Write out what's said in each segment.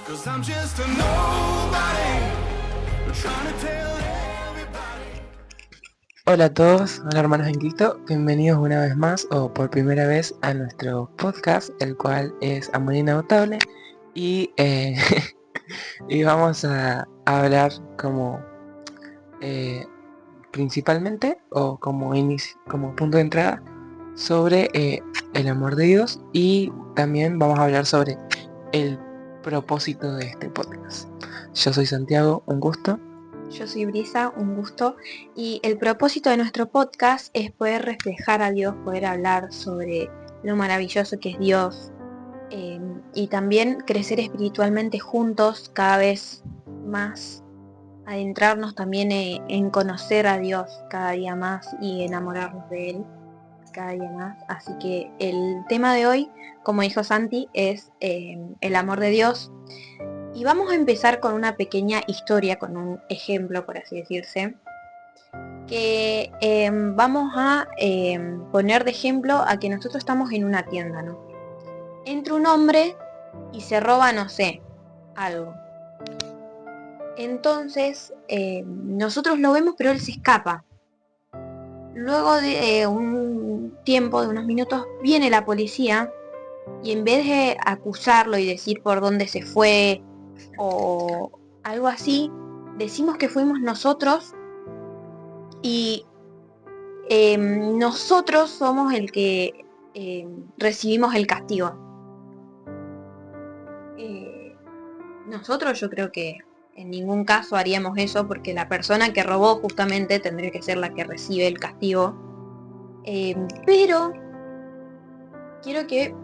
'Cause I'm just a nobody trying to tell everybody. Hola a todos, hola hermanos en Cristo, bienvenidos una vez más o por primera vez a nuestro podcast, el cual es Amor Inagotable y, y vamos a hablar como principalmente o como inicio, como punto de entrada sobre el amor de Dios, y también vamos a hablar sobre el propósito de este podcast. Yo soy Santiago, un gusto. Yo soy Brisa, un gusto, y el propósito de nuestro podcast es poder reflejar a Dios, poder hablar sobre lo maravilloso que es Dios, y también crecer espiritualmente juntos cada vez más, adentrarnos también en conocer a Dios cada día más y enamorarnos de Él cada día más. Así que el tema de hoy, como dijo Santi, es el amor de Dios. Y vamos a empezar con una pequeña historia, con un ejemplo, por así decirse, que vamos a poner de ejemplo a que nosotros estamos en una tienda, ¿no? Entra un hombre y se roba, no sé, algo. Entonces, nosotros lo vemos, pero él se escapa. Luego de un tiempo, de unos minutos, viene la policía y en vez de acusarlo y decir por dónde se fue o algo así, decimos que fuimos nosotros y nosotros somos el que recibimos el castigo. Nosotros, yo creo que en ningún caso haríamos eso, porque la persona que robó justamente tendría que ser la que recibe el castigo. Pero quiero que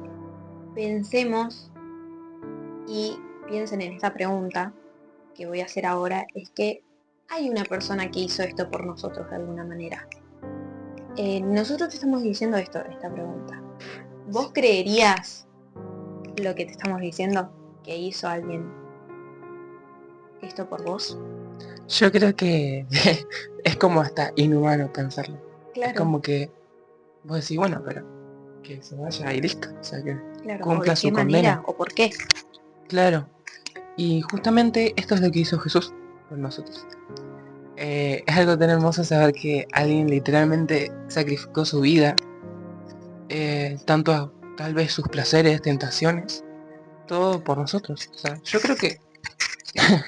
pensemos y piensen en esta pregunta que voy a hacer ahora, es que hay una persona que hizo esto por nosotros de alguna manera. Nosotros te estamos diciendo esta pregunta. ¿Vos creerías lo que te estamos diciendo, que hizo alguien esto por vos? Yo creo que es como hasta inhumano pensarlo. Claro. Es como que vos decís, bueno, pero que se vaya y listo. O sea, que Claro, cumpla ¿o de su qué condena. manera? ¿O por qué? Claro. Y justamente esto es lo que hizo Jesús por nosotros. Es algo tan hermoso saber que alguien literalmente sacrificó su vida, tanto tal vez sus placeres, tentaciones, todo por nosotros. O sea, yo creo que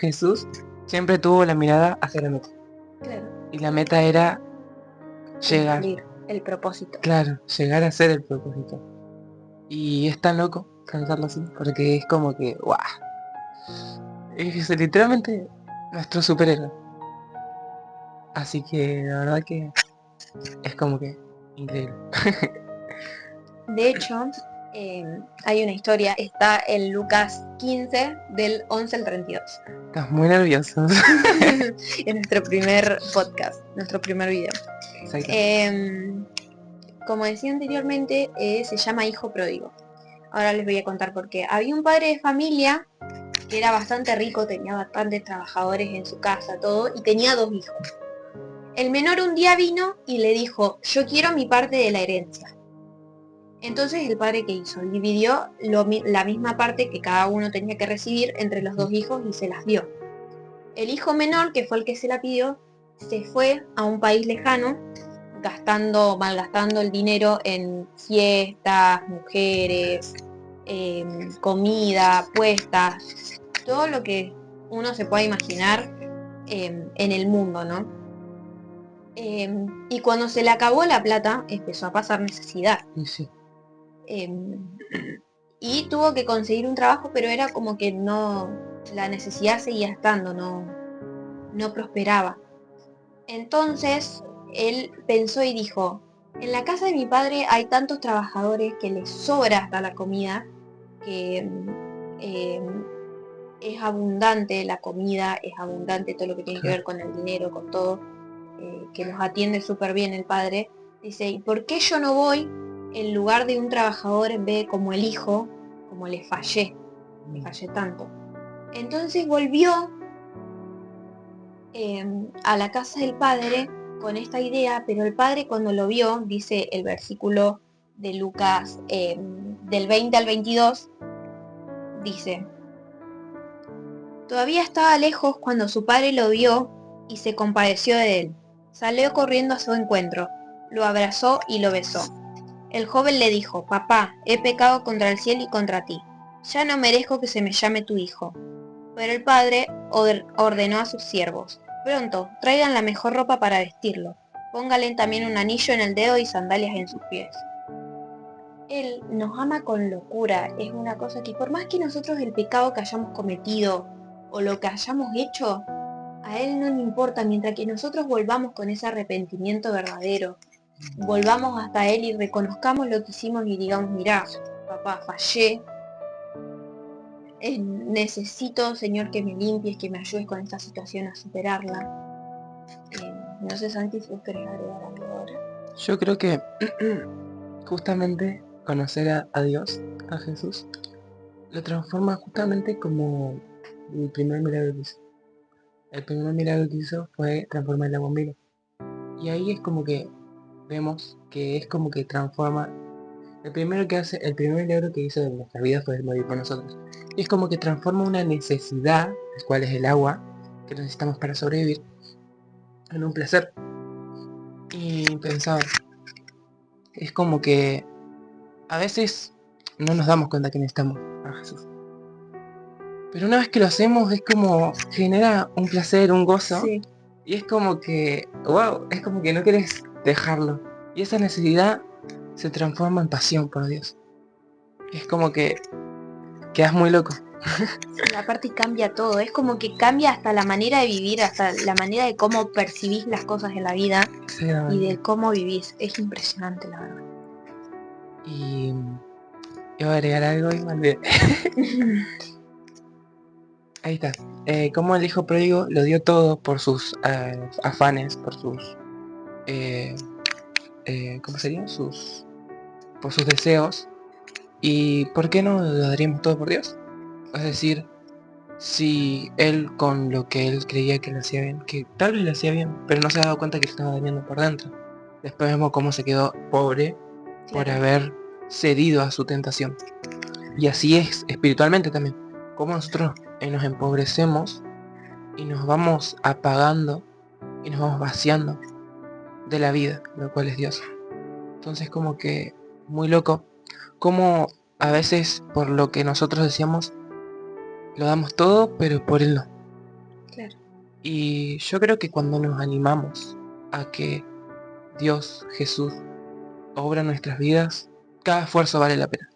Jesús siempre tuvo la mirada hacia la meta. Claro. Y la meta era llegar. Cumplir el propósito. Claro, llegar a ser el propósito. Y es tan loco pensarlo así, porque es como que, ¡guau! Es literalmente nuestro superhéroe. Así que la verdad que es como que increíble. De hecho, hay una historia, está en Lucas 15, del 11 al 32. Estás muy nervioso. Es nuestro primer podcast, nuestro primer video. Exacto. Como decía anteriormente, se llama Hijo Pródigo. Ahora les voy a contar por qué. Había un padre de familia que era bastante rico, tenía bastantes trabajadores en su casa, todo, y tenía 2 hijos. El menor un día vino y le dijo, yo quiero mi parte de la herencia. Entonces el padre, ¿qué hizo? Dividió la misma parte que cada uno tenía que recibir entre los 2 hijos y se las dio. El hijo menor, que fue el que se la pidió, se fue a un país lejano, malgastando el dinero en fiestas, mujeres, comida, apuestas, todo lo que uno se pueda imaginar en el mundo, ¿no? Y cuando se le acabó la plata, empezó a pasar necesidad. Y sí. Y tuvo que conseguir un trabajo, pero era como que no, la necesidad seguía estando, no prosperaba. Entonces él pensó y dijo, en la casa de mi padre hay tantos trabajadores que les sobra hasta la comida, que es abundante la comida, es abundante todo lo que tiene que ver con el dinero, con todo, que los atiende súper bien el padre. Dice, ¿y por qué yo no voy en lugar de un trabajador, en vez de como el hijo, como le fallé tanto? Entonces volvió a la casa del padre con esta idea, pero el padre cuando lo vio, dice el versículo de Lucas del 20 al 22, dice, Todavía estaba lejos cuando su padre lo vio y se compadeció de él. Salió corriendo a su encuentro, lo abrazó y lo besó. El joven le dijo: «Papá, he pecado contra el cielo y contra ti. Ya no merezco que se me llame tu hijo». Pero el padre ordenó a sus siervos: «Pronto, traigan la mejor ropa para vestirlo. Póngale también un anillo en el dedo y sandalias en sus pies». Él nos ama con locura. Es una cosa que por más que nosotros el pecado que hayamos cometido o lo que hayamos hecho, a Él no le importa, mientras que nosotros volvamos con ese arrepentimiento verdadero, volvamos hasta Él y reconozcamos lo que hicimos y digamos: «Mirá, papá, fallé, necesito, Señor, que me limpies, que me ayudes con esta situación a superarla». No sé, Santi, si vos querés agregar algo ahora. Yo creo que justamente conocer a Dios, a Jesús, lo transforma justamente como el primer milagro que hizo. El primer milagro que hizo fue transformar el agua en vino. Y ahí es como que vemos que es como que transforma. El primer milagro que hizo de nuestra vida fue morir por nosotros. Y es como que transforma una necesidad, el cual es el agua, que necesitamos para sobrevivir, en un placer. Y pensaba, es como que a veces no nos damos cuenta que necesitamos a Jesús. Pero una vez que lo hacemos es como genera un placer, un gozo. Sí, Y es como que, wow, es como que no quieres dejarlo. Y esa necesidad se transforma en pasión por Dios. Es como que quedas muy loco. sí, aparte cambia todo. Es como que cambia hasta la manera de vivir, hasta la manera de cómo percibís las cosas en la vida y de cómo vivís. Es impresionante, la verdad. Y iba a agregar algo y me olvidé. Ahí está. Como el hijo pródigo lo dio todo por sus afanes, por sus... ¿cómo serían? Por sus deseos. ¿Y por qué no lo daríamos todo por Dios? Es decir, si él con lo que él creía que le hacía bien, que tal vez le hacía bien, pero no se ha dado cuenta que le estaba dañando por dentro. Después vemos cómo se quedó pobre por Claro. haber cedido a su tentación. Y así es espiritualmente también. Como nosotros nos empobrecemos y nos vamos apagando y nos vamos vaciando de la vida, lo cual es Dios. Entonces como que muy loco, como a veces por lo que nosotros decíamos lo damos todo, pero por Él no. Claro. Y yo creo que cuando nos animamos a que Dios, Jesús, obra en nuestras vidas, cada esfuerzo vale la pena.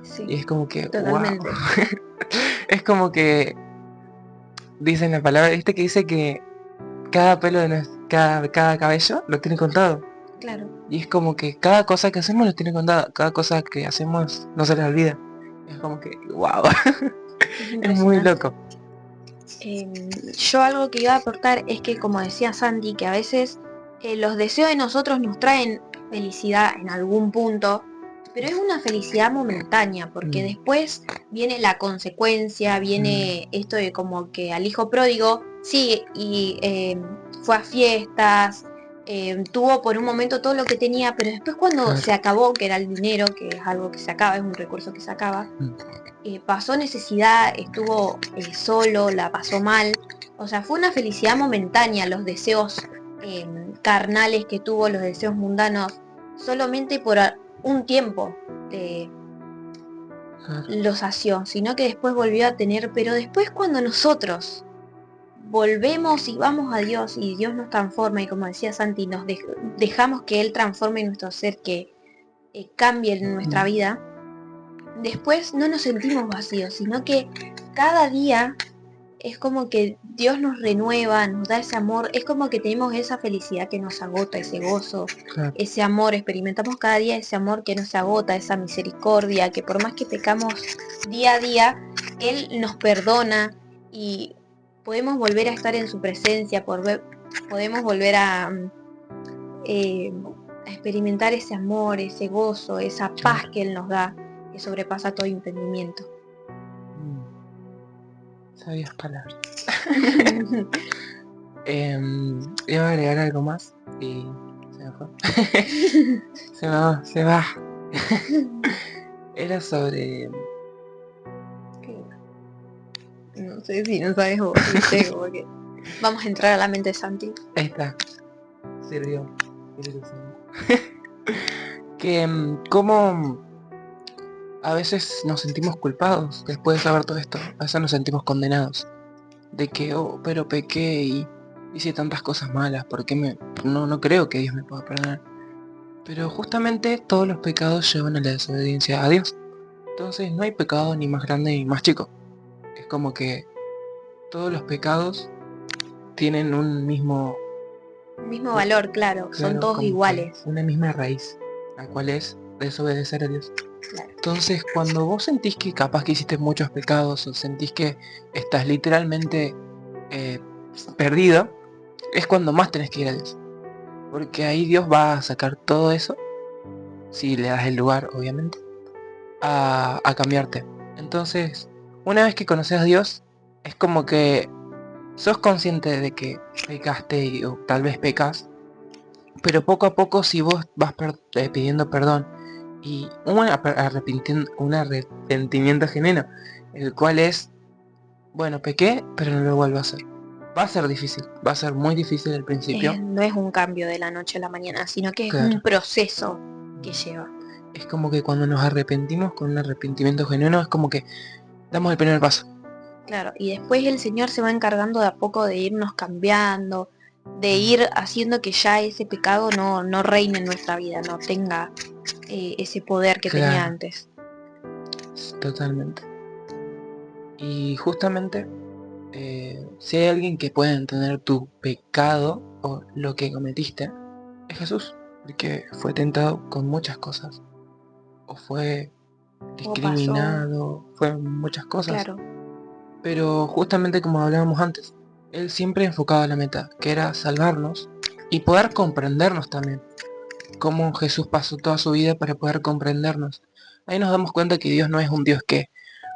Sí, Y es como que, totalmente. wow. Es como que dicen la palabra, ¿viste? Que dice que cada pelo de cada cabello lo tiene contado. Claro. Y es como que cada cosa que hacemos lo tiene contado. Cada cosa que hacemos no se les olvida. Es como que, wow. Es muy loco. Yo algo que iba a aportar es que, como decía Sandy, que a veces los deseos de nosotros nos traen felicidad en algún punto, pero es una felicidad momentánea, porque después viene la consecuencia, viene esto de como que al hijo pródigo, sí, y fue a fiestas, tuvo por un momento todo lo que tenía, pero después cuando Claro. se acabó, que era el dinero, que es algo que se acaba, es un recurso que se acaba, pasó necesidad, estuvo solo, la pasó mal. O sea, fue una felicidad momentánea, los deseos carnales que tuvo, los deseos mundanos, solamente por un tiempo los sació, sino que después volvió a tener. Pero después, cuando nosotros volvemos y vamos a Dios y Dios nos transforma, y como decía Santi, nos dejamos que Él transforme nuestro ser, que cambie nuestra vida, después no nos sentimos vacíos, sino que cada día es como que Dios nos renueva, nos da ese amor, es como que tenemos esa felicidad que nos agota, ese gozo, Claro. ese amor, experimentamos cada día ese amor que no se agota, esa misericordia, que por más que pecamos día a día, Él nos perdona y podemos volver a estar en su presencia, podemos volver a experimentar ese amor, ese gozo, esa paz que Él nos da, que sobrepasa todo entendimiento. Sabias palabras. Iba a agregar algo más y se me fue. se va. Era sobre... No sé si no sabes vos, ¿viste? Como que vamos a entrar a la mente de Santi. Ahí está. Sirvió. Que cómo a veces nos sentimos culpados después de saber todo esto. A veces nos sentimos condenados. De que, oh, pero pequé y hice tantas cosas malas. ¿Por qué no creo que Dios me pueda perdonar? Pero justamente todos los pecados llevan a la desobediencia a Dios. Entonces no hay pecado ni más grande ni más chico. Es como que todos los pecados tienen un mismo, Mismo valor, claro, son claro, todos como que iguales. una misma raíz, la cual es desobedecer a Dios. Claro. Entonces cuando vos sentís que capaz que hiciste muchos pecados o sentís que estás literalmente eh, perdido, es cuando más tenés que ir a Dios. Porque ahí Dios va a sacar todo eso, si le das el lugar, obviamente, a cambiarte. Entonces, una vez que conoces a Dios, es como que sos consciente de que pecaste o tal vez pecas, pero poco a poco si vos vas pidiendo perdón y un arrepentimiento genuino, el cual es, bueno, pequé, pero no lo vuelvo a hacer. Va a ser difícil, va a ser muy difícil al principio. No es un cambio de la noche a la mañana, sino que es Claro. un proceso que lleva. Es como que cuando nos arrepentimos con un arrepentimiento genuino, es como que damos el primer paso. Claro, y después el Señor se va encargando de a poco de irnos cambiando, de ir haciendo que ya ese pecado no reine en nuestra vida, no tenga ese poder que tenía Claro. antes. Totalmente. Y justamente, si hay alguien que puede entender tu pecado o lo que cometiste, es Jesús, porque fue tentado con muchas cosas, o fue O pasó, discriminado, fue muchas cosas, claro, pero justamente como hablábamos antes, él siempre enfocaba a la meta, que era salvarnos y poder comprendernos también, cómo Jesús pasó toda su vida para poder comprendernos. Ahí nos damos cuenta que Dios no es un Dios que,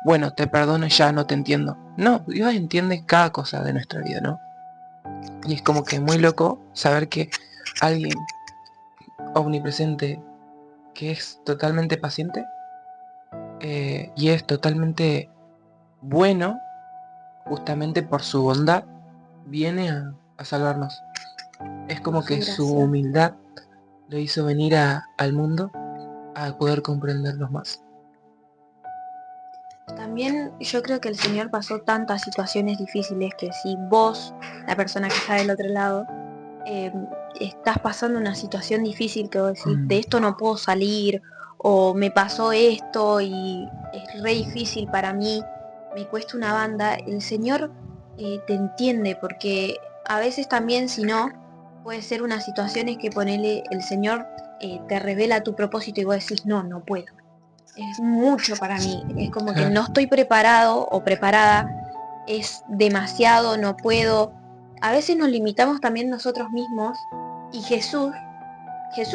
bueno, te perdono y ya no te entiendo. No, Dios entiende cada cosa de nuestra vida, ¿no? Y es como que muy loco saber que alguien omnipresente, que es totalmente paciente, y es totalmente bueno, justamente por su bondad, viene a salvarnos. Es como por su que su gracia. humildad lo hizo venir al mundo a poder comprendernos más. También yo creo que el Señor pasó tantas situaciones difíciles que si vos, la persona que está del otro lado, eh, estás pasando una situación difícil que vos decís, de esto no puedo salir, o me pasó esto y es re difícil para mí, me cuesta una banda, el Señor te entiende, porque a veces también si no, puede ser unas situaciones que ponele el Señor te revela tu propósito y vos decís, no puedo. Es mucho para mí, es como que Claro. no estoy preparado o preparada, es demasiado, no puedo. A veces nos limitamos también nosotros mismos y Jesús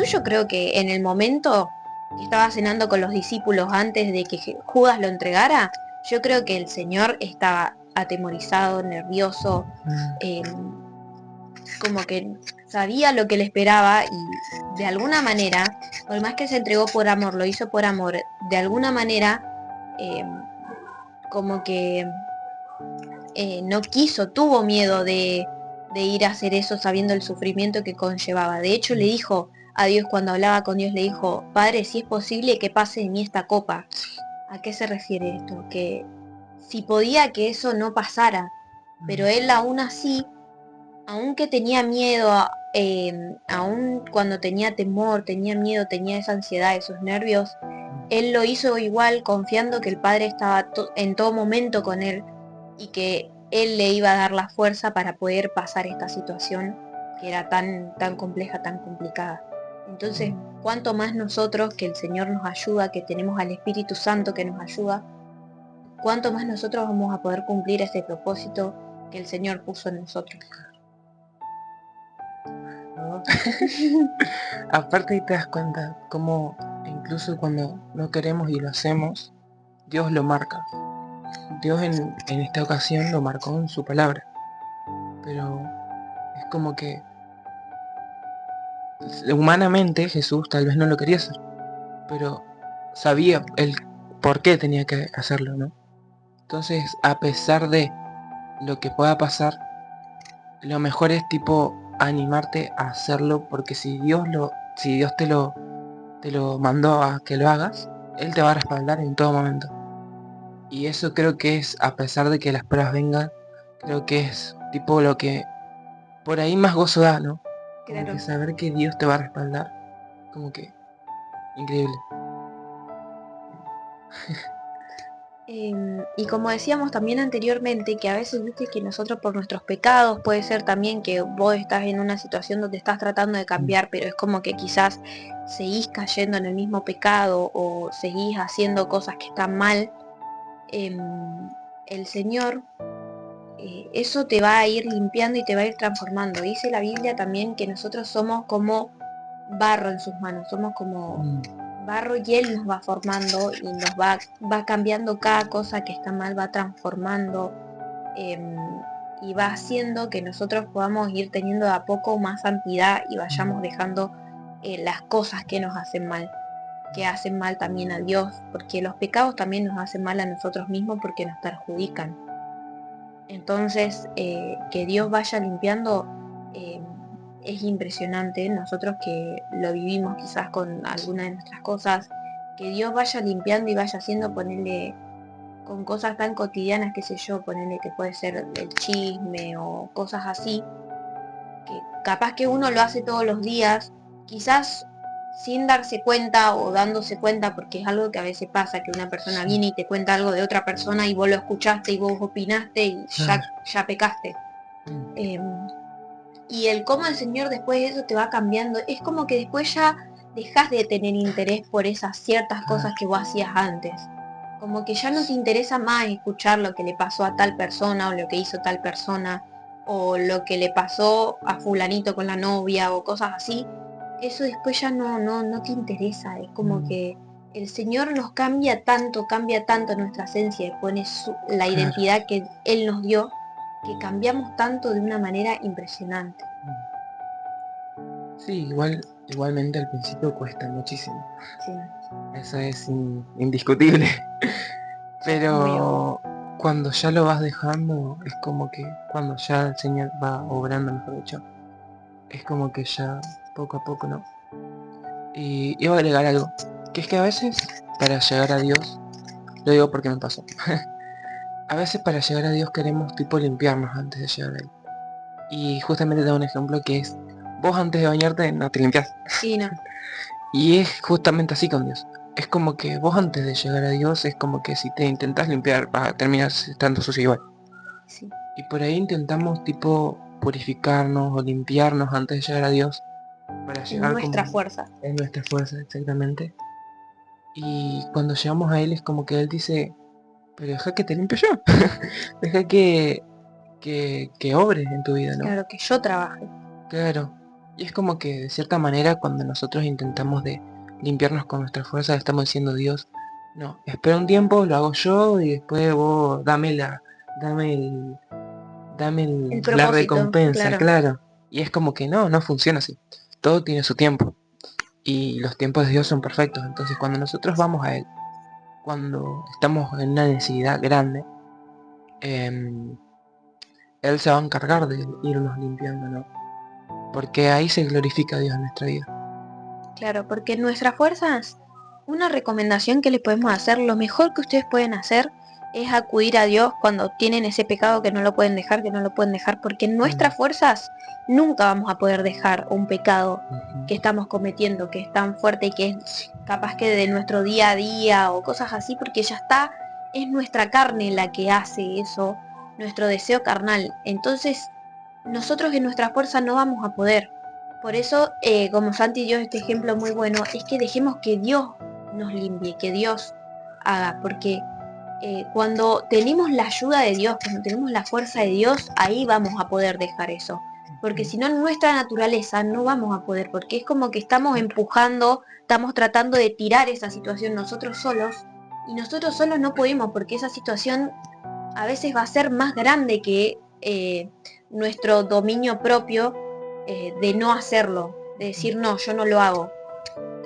yo creo que en el momento que estaba cenando con los discípulos antes de que Judas lo entregara, yo creo que el Señor estaba atemorizado, nervioso, como que sabía lo que le esperaba y de alguna manera, por más que se entregó por amor, lo hizo por amor, de alguna manera como que no quiso, tuvo miedo de ir a hacer eso sabiendo el sufrimiento que conllevaba. De hecho le dijo a Dios cuando hablaba con Dios, le dijo, Padre, si es posible que pase de mí esta copa. ¿A qué se refiere esto? Que si podía que eso no pasara, pero él aún así, aunque tenía miedo, aún cuando tenía temor, tenía miedo, tenía esa ansiedad, esos nervios, él lo hizo igual confiando que el Padre estaba en todo momento con él y que él le iba a dar la fuerza para poder pasar esta situación que era tan compleja, tan complicada. Entonces, cuánto más nosotros que el Señor nos ayuda, que tenemos al Espíritu Santo que nos ayuda, cuánto más nosotros vamos a poder cumplir ese propósito que el Señor puso en nosotros. ¿No? Aparte ahí te das cuenta cómo incluso cuando no queremos y lo hacemos, Dios lo marca. Dios en esta ocasión lo marcó en su palabra. Pero es como que humanamente Jesús tal vez no lo quería hacer. Pero sabía el por qué tenía que hacerlo, ¿no? Entonces, a pesar de lo que pueda pasar, lo mejor es tipo animarte a hacerlo, porque si Dios te lo mandó a que lo hagas, Él te va a respaldar en todo momento. Y eso creo que es, a pesar de que las pruebas vengan, creo que es tipo lo que por ahí más gozo da, ¿no? Como Claro. que saber que Dios te va a respaldar, como que increíble. Y como decíamos también anteriormente, que a veces viste que nosotros por nuestros pecados, puede ser también que vos estás en una situación donde estás tratando de cambiar, pero es como que quizás seguís cayendo en el mismo pecado o seguís haciendo cosas que están mal. em, el Señor, eso te va a ir limpiando y te va a ir transformando. Dice la Biblia también que nosotros somos como barro en sus manos, somos como Mm, barro y Él nos va formando y nos va cambiando cada cosa que está mal, va transformando, em, y va haciendo que nosotros podamos ir teniendo de a poco más santidad y vayamos dejando las cosas que nos hacen mal, que hacen mal también a Dios, porque los pecados también nos hacen mal a nosotros mismos porque nos perjudican. Entonces, que Dios vaya limpiando, eh, es impresionante. Nosotros que lo vivimos quizás con alguna de nuestras cosas, que Dios vaya limpiando y vaya haciendo, ponerle con cosas tan cotidianas, qué sé yo, ponerle que puede ser el chisme o cosas así, que capaz que uno lo hace todos los días, quizás sin darse cuenta o dándose cuenta, porque es algo que a veces pasa, que una persona sí, viene y te cuenta algo de otra persona y vos lo escuchaste y vos opinaste y claro. ya pecaste. Mm, Eh, y el cómo el Señor después de eso te va cambiando, es como que después ya dejas de tener interés por esas ciertas claro. cosas que vos hacías antes. Como que ya no te interesa más escuchar lo que le pasó a tal persona o lo que hizo tal persona o lo que le pasó a fulanito con la novia o cosas así. Eso después ya no te interesa. Es como Mm, que el Señor nos cambia tanto nuestra esencia y pone la claro. identidad que Él nos dio, que cambiamos tanto de una manera impresionante. Mm. Sí, igualmente al principio cuesta muchísimo. Sí, Eso es indiscutible. muy obvio. Pero cuando ya lo vas dejando, es como que cuando ya el Señor va obrando, mejor dicho, es como que ya poco a poco, ¿no? Y iba a agregar algo, que es que a veces para llegar a Dios, lo digo porque me pasó, a veces para llegar a Dios queremos tipo limpiarnos antes de llegar a Él. Y justamente tengo un ejemplo que es, vos antes de bañarte no te limpias. Y no, Y es justamente así con Dios. Es como que vos antes de llegar a Dios, es como que si te intentás limpiar vas a terminar estando sucio igual. sí. Y por ahí intentamos tipo purificarnos o limpiarnos antes de llegar a Dios para En llegar nuestra como fuerza. en nuestra fuerza exactamente. Y cuando llegamos a Él es como que Él dice, pero deja que te limpie yo. Deja que obres en tu vida, ¿no? Claro, que yo trabaje. Claro. Y es como que de cierta manera cuando nosotros intentamos de limpiarnos con nuestra fuerza le estamos diciendo a Dios, no, espera un tiempo, lo hago yo y después vos dame el, El la propósito, recompensa, claro. claro. Y es como que no funciona así. Todo tiene su tiempo. Y los tiempos de Dios son perfectos. Entonces cuando nosotros vamos a Él, cuando estamos en una necesidad grande, em, Él se va a encargar de irnos limpiando, ¿no? Porque ahí se glorifica a Dios en nuestra vida. Claro, porque en nuestras fuerzas, una recomendación que les podemos hacer, lo mejor que ustedes pueden hacer es acudir a Dios cuando tienen ese pecado que no lo pueden dejar, porque en Mm, nuestras fuerzas nunca vamos a poder dejar un pecado ujú, que estamos cometiendo, que es tan fuerte y que es capaz que de nuestro día a día o cosas así, porque ya está, es nuestra carne la que hace eso, nuestro deseo carnal. Entonces, nosotros en nuestra fuerza no vamos a poder. Por eso, como Santi dio este ejemplo muy bueno, es que dejemos que Dios nos limpie, que Dios haga, porque cuando tenemos la ayuda de Dios, cuando tenemos la fuerza de Dios, ahí vamos a poder dejar eso. Porque si no, en nuestra naturaleza no vamos a poder, porque es como que estamos empujando, estamos tratando de tirar esa situación nosotros solos, y nosotros solos no podemos, porque esa situación a veces va a ser más grande que nuestro dominio propio, de no hacerlo, de decir no, yo no lo hago.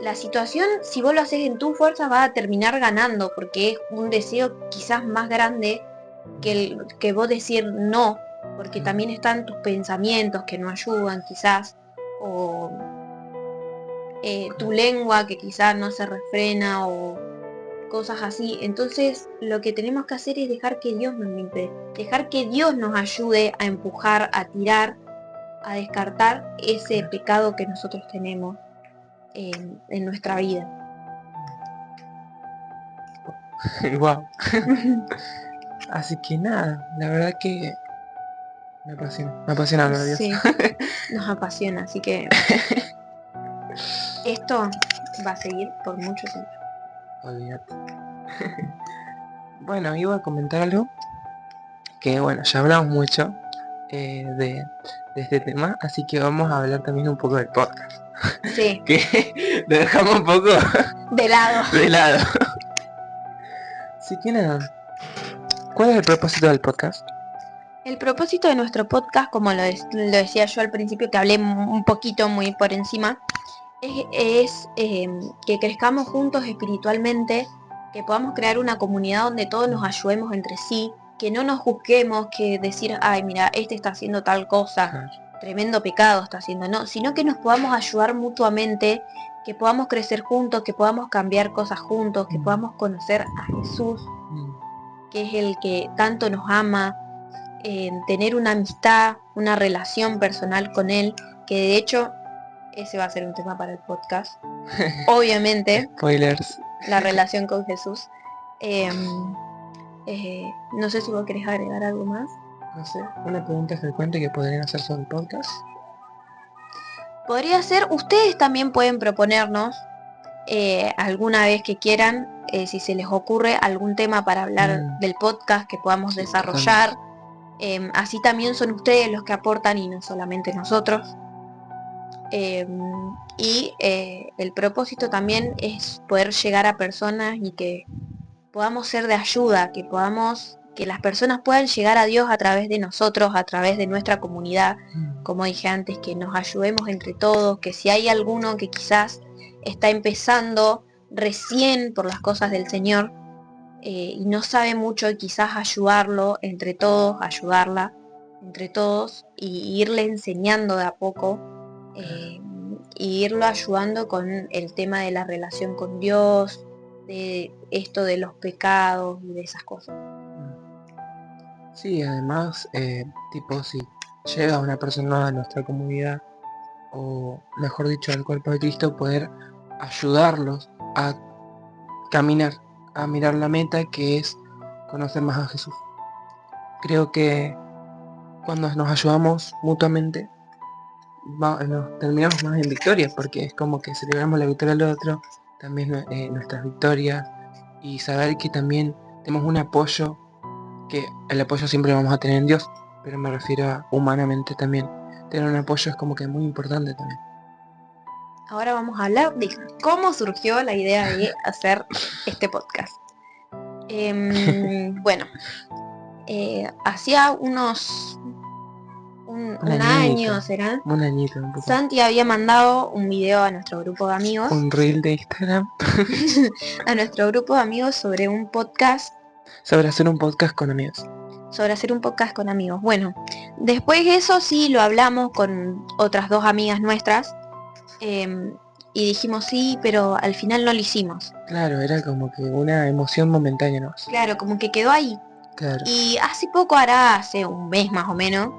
La situación, si vos lo haces en tu fuerza, va a terminar ganando, porque es un deseo quizás más grande que vos decir no, porque también están tus pensamientos que no ayudan quizás, o tu lengua que quizás no se refrena, o cosas así. Entonces lo que tenemos que hacer es dejar que Dios nos limpie, dejar que Dios nos ayude a empujar, a tirar, a descartar ese pecado que nosotros tenemos en nuestra vida. Wow. Así que nada, la verdad que me apasiona hablar de Dios. Sí, nos apasiona, así que esto va a seguir por mucho tiempo. Olvídate. Bueno, iba a comentar algo que bueno, ya hablamos mucho de este tema, así que vamos a hablar también un poco del podcast. Sí, Que lo dejamos un poco de lado. de lado. Así que nada, ¿cuál es el propósito del podcast? El propósito de nuestro podcast, como lo decía yo al principio, que hablé un poquito muy por encima, es que crezcamos juntos espiritualmente, que podamos crear una comunidad donde todos nos ayudemos entre sí, que no nos juzguemos, que decir, ay, mira, este está haciendo tal cosa, Claro. tremendo pecado está haciendo, no, sino que nos podamos ayudar mutuamente, que podamos crecer juntos, que podamos cambiar cosas juntos, que podamos conocer a Jesús, que es el que tanto nos ama, tener una amistad, una relación personal con Él, que de hecho ese va a ser un tema para el podcast. Obviamente, Spoilers. la relación con Jesús. No sé si vos querés agregar algo más. No sé, una pregunta frecuente que podrían hacer sobre el podcast. Podría ser, ustedes también pueden proponernos alguna vez que quieran, si se les ocurre algún tema para hablar del podcast que podamos Sí, desarrollar. Así también son ustedes los que aportan y no solamente nosotros. Y el propósito también es poder llegar a personas y que podamos ser de ayuda, que las personas puedan llegar a Dios a través de nosotros, a través de nuestra comunidad, como dije antes, que nos ayudemos entre todos, que si hay alguno que quizás está empezando recién por las cosas del Señor y no sabe mucho, quizás ayudarlo entre todos, ayudarla entre todos y irle enseñando de a poco y irlo ayudando con el tema de la relación con Dios, de esto de los pecados y de esas cosas. Sí, además, tipo, si llega una persona nueva a nuestra comunidad, o mejor dicho, al cuerpo de Cristo, poder ayudarlos a caminar, a mirar la meta, que es conocer más a Jesús. Creo que cuando nos ayudamos mutuamente, nos terminamos más en victorias, porque es como que celebramos la victoria del otro, también nuestras victorias, y saber que también tenemos un apoyo, que el apoyo siempre lo vamos a tener en Dios, pero me refiero a humanamente también. Tener un apoyo es como que muy importante también. Ahora vamos a hablar de cómo surgió la idea de hacer este podcast. Bueno, hacía un añito. año, ¿será? Un añito, un poco. Santi había mandado un video a nuestro grupo de amigos, Un reel de Instagram a nuestro grupo de amigos sobre un podcast, sobre hacer un podcast con amigos. sobre hacer un podcast con amigos. Bueno, después de eso sí lo hablamos con otras dos amigas nuestras y dijimos sí, pero al final no lo hicimos. Claro, era como que una emoción momentánea, ¿no? Claro, como que quedó ahí. Claro. Y hace poco, hace un mes más o menos,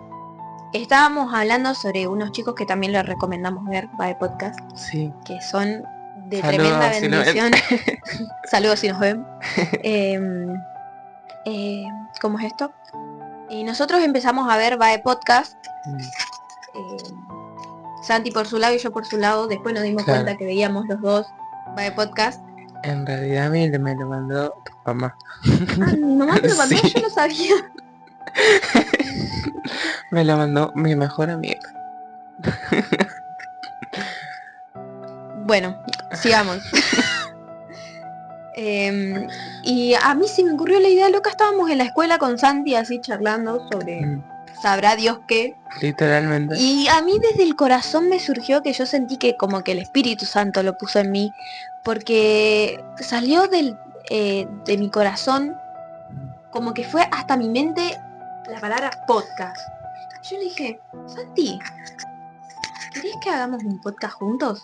estábamos hablando sobre unos chicos que también les recomendamos ver, va de podcast, Sí. que son de Saludos, tremenda si nos ven. bendición. Saludos si nos ven. ¿Cómo es esto? Y nosotros empezamos a ver va de podcast. Santi por su lado y yo por su lado. Después nos dimos Claro. cuenta que veíamos los dos va de podcast. En realidad a mí me lo mandó tu mamá. Ah, mi mamá me lo mandó, Sí. yo no sabía. Me lo mandó mi mejor amiga. Bueno, sigamos. Y a mí se me ocurrió la idea loca, estábamos en la escuela con Santi así charlando sobre sabrá Dios qué. Literalmente. Y a mí desde el corazón me surgió que yo sentí que como que el Espíritu Santo lo puso en mí, porque salió de mi corazón como que fue hasta mi mente la palabra podcast. Yo le dije, Santi, ¿querés que hagamos un podcast juntos?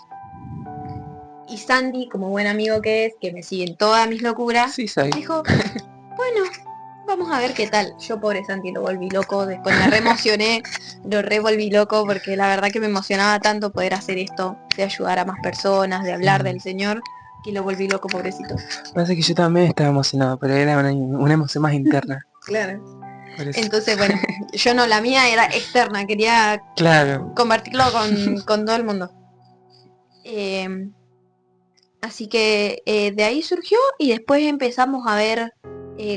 Y Santi, como buen amigo que es, que me sigue en todas mis locuras, Sí, soy. dijo, bueno, vamos a ver qué tal. Yo, pobre Santi, lo volví loco, después me re emocioné, lo revolví loco porque la verdad que me emocionaba tanto poder hacer esto, de ayudar a más personas, de hablar del Señor, que lo volví loco, pobrecito. Pasa que yo también estaba emocionado, pero era una emoción más interna. Claro. Por eso. Entonces, bueno, yo no, la mía era externa, quería Claro. compartirlo con todo el mundo. Así que de ahí surgió y después empezamos a ver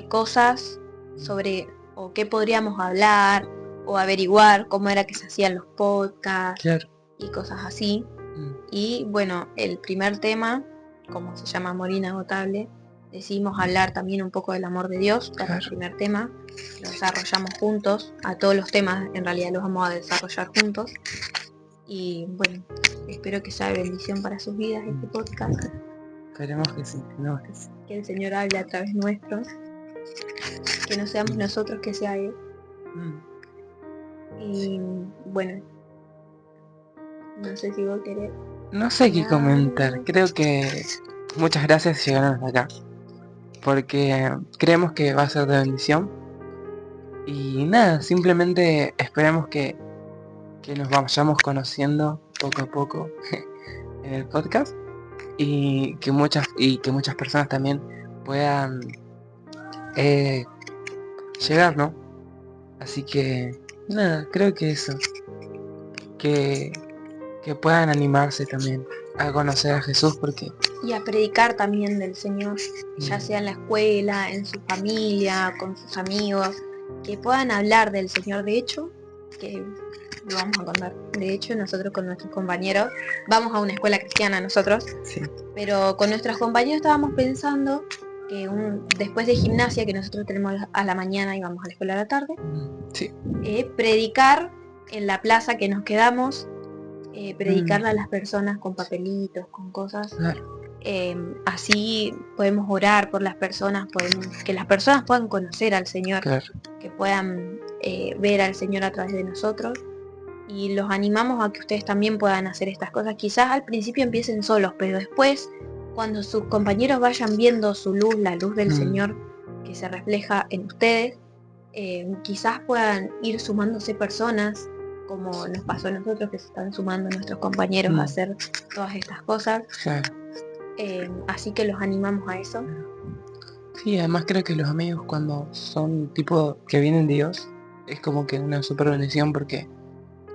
cosas sobre o qué podríamos hablar o averiguar cómo era que se hacían los podcasts Claro. y cosas así. Mm. Y bueno, el primer tema, como se llama Amor Inagotable, decidimos hablar también un poco del amor de Dios, que era el Claro. primer tema. Lo desarrollamos juntos, a todos los temas en realidad los vamos a desarrollar juntos. Y bueno, espero que sea de bendición para sus vidas este podcast. Esperemos que sí, esperemos que sí. Que el Señor hable a través nuestro, que no seamos nosotros, que sea Él. Mm. Y bueno, no sé si vos querés. No sé qué comentar. Creo que muchas gracias si llegaron hasta acá. Porque creemos que va a ser de bendición. Y nada, simplemente esperemos que nos vayamos conociendo poco a poco en el podcast. Y que muchas personas también puedan llegar, ¿no? Así que nada, creo que eso. Que puedan animarse también a conocer a Jesús, porque Y a predicar también del Señor, ya sea en la escuela, en su familia, con sus amigos, que puedan hablar del Señor. De hecho, que lo vamos a contar. De hecho, nosotros con nuestros compañeros, vamos a una escuela cristiana nosotros, sí, pero con nuestros compañeros estábamos pensando que después de gimnasia, que nosotros tenemos a la mañana y vamos a la escuela a la tarde, sí, predicar en la plaza que nos quedamos, predicarle a las personas con papelitos, con cosas. claro, Así podemos orar por las personas, que las personas puedan conocer al Señor, claro, que puedan ver al Señor a través de nosotros. Y los animamos a que ustedes también puedan hacer estas cosas. Quizás al principio empiecen solos, pero después, cuando sus compañeros vayan viendo su luz, la luz del Señor que se refleja en ustedes, quizás puedan ir sumándose personas, como nos pasó a nosotros, que se están sumando nuestros compañeros a hacer todas estas cosas. claro. Así que los animamos a eso. Sí, además creo que los amigos, cuando son tipo que vienen de Dios, es como que una super bendición, porque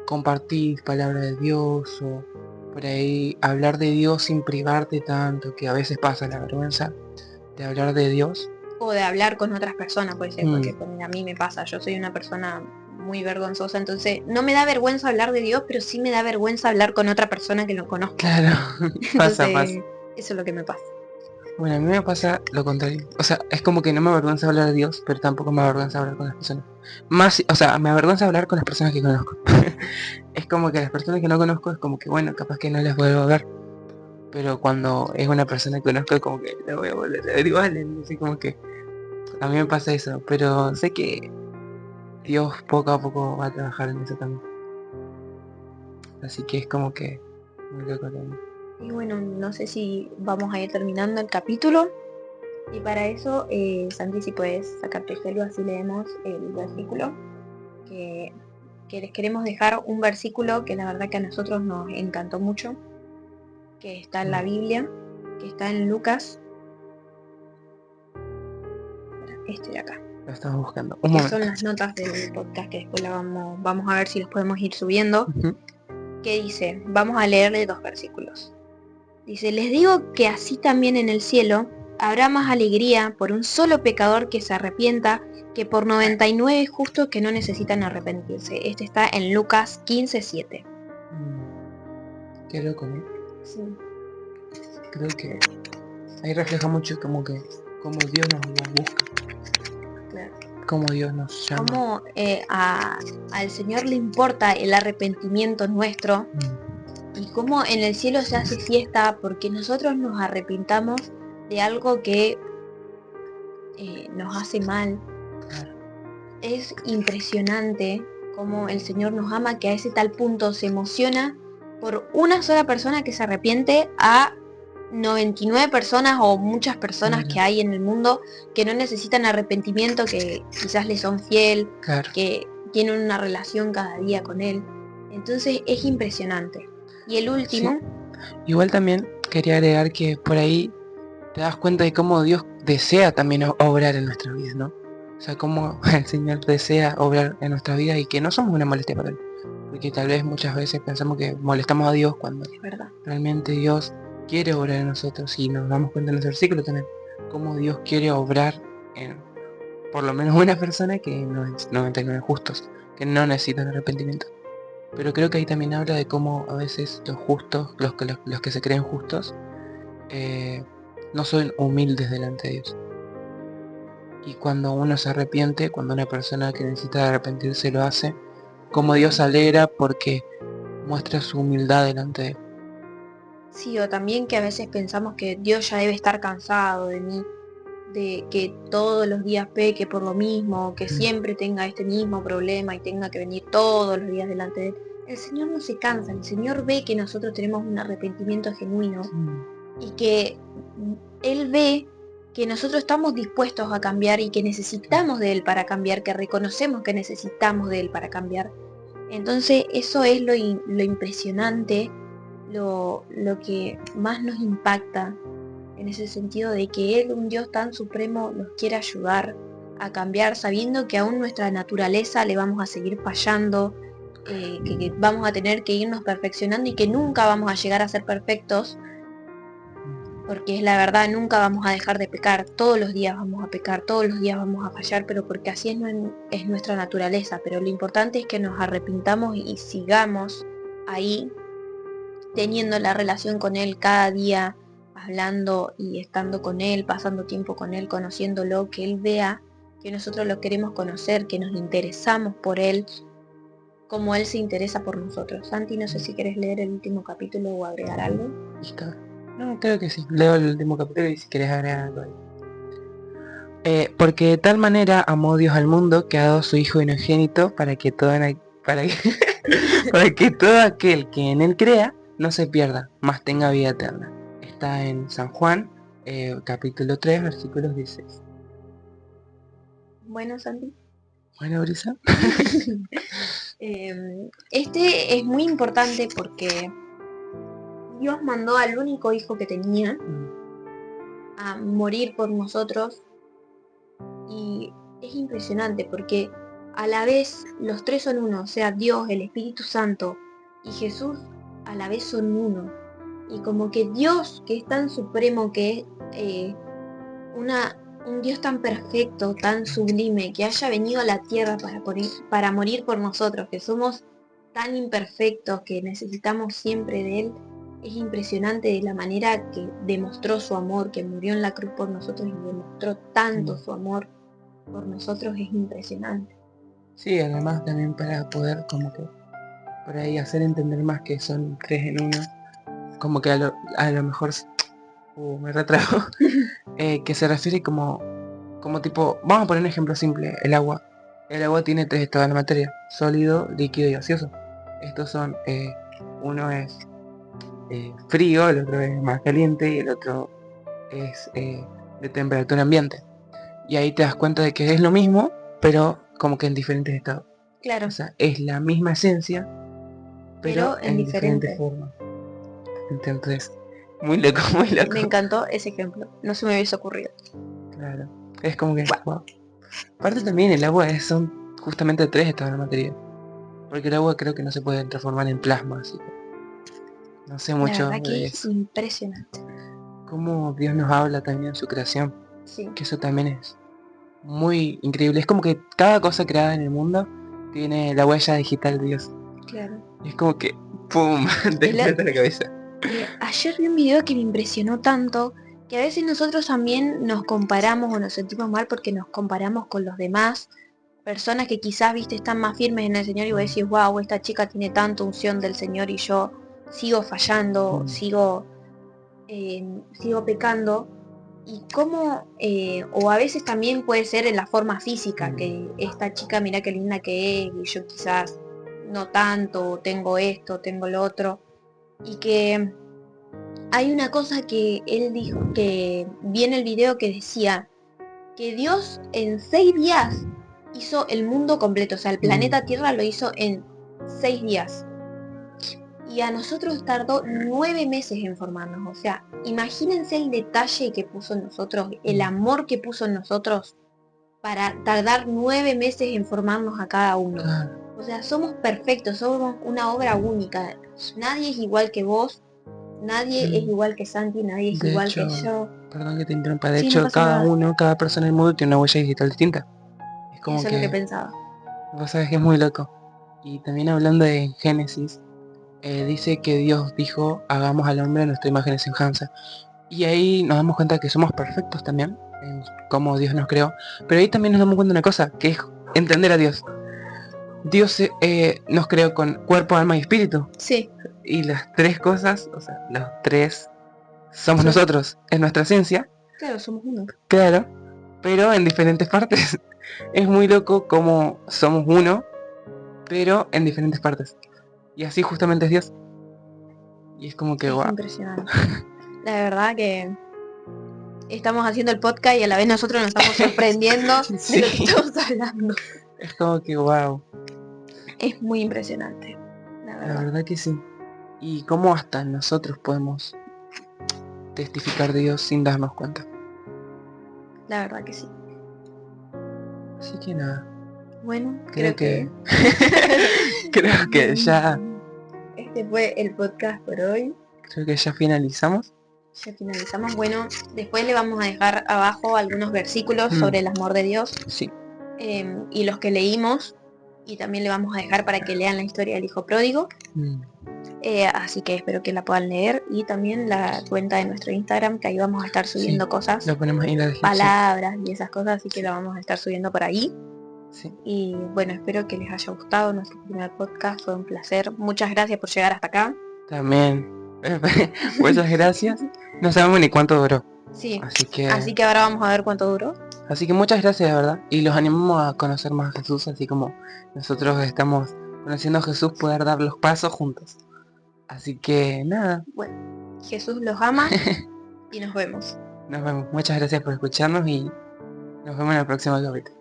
compartís palabra de Dios, o por ahí hablar de Dios sin privarte tanto, que a veces pasa la vergüenza de hablar de Dios. O de hablar con otras personas, puede ser, porque a mí me pasa, yo soy una persona muy vergonzosa, entonces no me da vergüenza hablar de Dios, pero sí me da vergüenza hablar con otra persona que no conozco. Claro, pasa. Entonces, eso es lo que me pasa. Bueno, a mí me pasa lo contrario. O sea, es como que no me avergüenza hablar de Dios, pero tampoco me avergüenza hablar con las personas. Más, o sea, me avergüenza hablar con las personas que conozco. Es como que las personas que no conozco es como que, bueno, capaz que no las vuelvo a ver. Pero cuando es una persona que conozco, es como que la voy a volver a ver igual. Así como que a mí me pasa eso. Pero sé que Dios poco a poco va a trabajar en eso también. Así que es como que muy loco también. Y bueno, no sé si vamos a ir terminando el capítulo. Y para eso, Santi, si puedes sacar tu celu, así leemos el versículo. Que les queremos dejar un versículo que la verdad que a nosotros nos encantó mucho. Que está en la Biblia, que está en Lucas. Este de acá. Lo estamos buscando. Un Que momento. son las notas del podcast, que después la vamos a ver si los podemos ir subiendo. Que dice, vamos a leerle 2 versículos. Dice, les digo que así también en el cielo habrá más alegría por un solo pecador que se arrepienta que por 99 justos que no necesitan arrepentirse. Este está en Lucas 15:7. Qué loco, ¿no? Sí. Creo que ahí refleja mucho como Dios nos busca, Claro. como Dios nos llama. Cómo al Señor le importa el arrepentimiento nuestro. Y cómo en el cielo se hace fiesta porque nosotros nos arrepintamos de algo que nos hace mal, es impresionante cómo el Señor nos ama, que a ese tal punto se emociona por una sola persona que se arrepiente a 99 personas o muchas personas Claro. que hay en el mundo que no necesitan arrepentimiento, que quizás le son fiel, Claro. que tienen una relación cada día con Él. Entonces es impresionante. Y el último, Igual también quería agregar que por ahí te das cuenta de cómo Dios desea también obrar en nuestra vida, ¿no? O sea, cómo el Señor desea obrar en nuestra vida y que no somos una molestia para Él. Porque tal vez muchas veces pensamos que molestamos a Dios cuando es verdad, realmente Dios quiere obrar en nosotros, y nos damos cuenta en ese versículo también, cómo Dios quiere obrar en por lo menos una persona, que no es 99 justos, que no necesitan arrepentimiento. Pero creo que ahí también habla de cómo a veces los justos, los que se creen justos, no son humildes delante de Dios. Y cuando uno se arrepiente, cuando una persona que necesita arrepentirse lo hace, como Dios se alegra porque muestra su humildad delante de Él. sí, o también que a veces pensamos que Dios ya debe estar cansado de mí, de que todos los días peque por lo mismo, que siempre tenga este mismo problema y tenga que venir todos los días delante de Él. El Señor no se cansa, el Señor ve que nosotros tenemos un arrepentimiento genuino y que Él ve que nosotros estamos dispuestos a cambiar y que necesitamos de Él para cambiar, que reconocemos que necesitamos de Él para cambiar. Entonces eso es lo impresionante, lo que más nos impacta, en ese sentido de que Él, un Dios tan supremo, nos quiere ayudar a cambiar, sabiendo que aún nuestra naturaleza le vamos a seguir fallando, que vamos a tener que irnos perfeccionando y que nunca vamos a llegar a ser perfectos, porque es la verdad, nunca vamos a dejar de pecar, todos los días vamos a pecar, todos los días vamos a fallar, pero porque así es nuestra naturaleza. Pero lo importante es que nos arrepintamos y sigamos ahí, teniendo la relación con Él cada día, hablando y estando con Él, pasando tiempo con Él, conociéndolo, que Él vea que nosotros lo queremos conocer, que nos interesamos por Él, como Él se interesa por nosotros. Santi, no sé si querés leer el último capítulo o agregar algo. ¿Listo? No, creo que sí. Leo el último capítulo y si querés agregar algo ahí. Porque de tal manera amó Dios al mundo que ha dado a su Hijo unigénito para que para que todo aquel que en Él crea no se pierda, mas tenga vida eterna. Está en San Juan, capítulo 3, versículos 16. Bueno, Santi. Bueno, Brisa. Este es muy importante porque Dios mandó al único hijo que tenía a morir por nosotros, y es impresionante porque a la vez los tres son uno, o sea, Dios, el Espíritu Santo y Jesús a la vez son uno. Y como que Dios, que es tan supremo, que es un Dios tan perfecto, tan sublime, que haya venido a la tierra para morir por nosotros, que somos tan imperfectos, que necesitamos siempre de Él, es impresionante de la manera que demostró su amor, que murió en la cruz por nosotros y demostró tanto su amor por nosotros, es impresionante. Sí, además también para poder como que por ahí hacer entender más que son tres en uno, como que a lo mejor me retrajo, que se refiere como tipo, vamos a poner un ejemplo simple, el agua. El agua tiene tres estados de la materia: sólido, líquido y gaseoso. Estos son, uno es frío, el otro es más caliente y el otro es de temperatura ambiente. Y ahí te das cuenta de que es lo mismo, pero como que en diferentes estados. Claro, O sea, es la misma esencia, pero en diferentes formas. Entonces, muy loco, muy loco. me encantó ese ejemplo, no se me hubiese ocurrido. Claro. Es como que, wow. Aparte también el agua son justamente tres estados de la materia. Porque el agua creo que no se puede transformar en plasma, así que no sé La mucho verdad que de es eso. impresionante. Cómo Dios nos habla también en su creación. Sí, Que eso también es muy increíble. Es como que cada cosa creada en el mundo tiene la huella digital de Dios. claro. Y es como que, ¡pum! Te explota la cabeza. Ayer vi un video que me impresionó tanto, que a veces nosotros también nos comparamos o nos sentimos mal porque nos comparamos con los demás, personas que quizás, viste, están más firmes en el Señor, y vos decís, wow, esta chica tiene tanta unción del Señor y yo sigo fallando, sigo pecando. y cómo, o a veces también puede ser en la forma física, que esta chica mira qué linda que es, y yo quizás no tanto, tengo esto, tengo lo otro, y que hay una cosa que él dijo, que vi en el video que decía que Dios en 6 días hizo el mundo completo, o sea, el planeta Tierra lo hizo en 6 días. Y a nosotros tardó 9 meses en formarnos. O sea, imagínense el detalle que puso en nosotros, el amor que puso en nosotros para tardar 9 meses en formarnos a cada uno. Claro. O sea, somos perfectos, somos una obra única. Nadie es igual que vos, nadie es igual que Santi, nadie es De igual hecho, que yo. perdón que te interrumpa, de Sí, no hecho pasa nada. cada persona en el mundo tiene una huella digital distinta. Es como Eso es lo que pensaba. vos sabés que es muy loco. Y también hablando de Génesis, dice que Dios dijo, hagamos al hombre a nuestra imagen y semejanza. Y ahí nos damos cuenta que somos perfectos también, en cómo Dios nos creó. Pero ahí también nos damos cuenta de una cosa, que es entender a Dios. Dios nos creó con cuerpo, alma y espíritu. Sí, Y las tres cosas, o sea, los tres somos Son- nosotros, es nuestra esencia, claro, somos uno. claro, pero en diferentes partes. Es muy loco cómo somos uno, pero en diferentes partes. Y así justamente es Dios. Y es como que, Es wow. impresionante. La verdad que estamos haciendo el podcast y a la vez nosotros nos estamos sorprendiendo de lo que Sí. estamos hablando. Es como que, wow. Es muy impresionante, la La verdad. verdad que sí. Y cómo hasta nosotros podemos testificar de Dios sin darnos cuenta. La verdad que sí. Así que nada, Bueno, creo creo que creo que ya este fue el podcast por hoy. finalizamos. Ya finalizamos. Bueno, después le vamos a dejar abajo algunos versículos sobre el amor de Dios Sí. y los que leímos. Y también le vamos a dejar para que lean la historia del hijo pródigo. Así que espero que la puedan leer. Y también la cuenta de nuestro Instagram, que ahí vamos a estar subiendo cosas, Lo ponemos ahí en la descripción. palabras y esas cosas. Así que la vamos a estar subiendo por ahí. Sí. Y bueno, espero que les haya gustado nuestro primer podcast. Fue un placer. Muchas gracias por llegar hasta acá. También. Muchas gracias. No sabemos ni cuánto duró. Sí. Así que ahora vamos a ver cuánto duró. Así que muchas gracias, de verdad. Y los animamos a conocer más a Jesús, así como nosotros estamos conociendo a Jesús, poder dar los pasos juntos. Así que nada, Bueno, Jesús los ama y nos vemos. nos vemos. Muchas gracias por escucharnos y nos vemos en el próximo capítulo.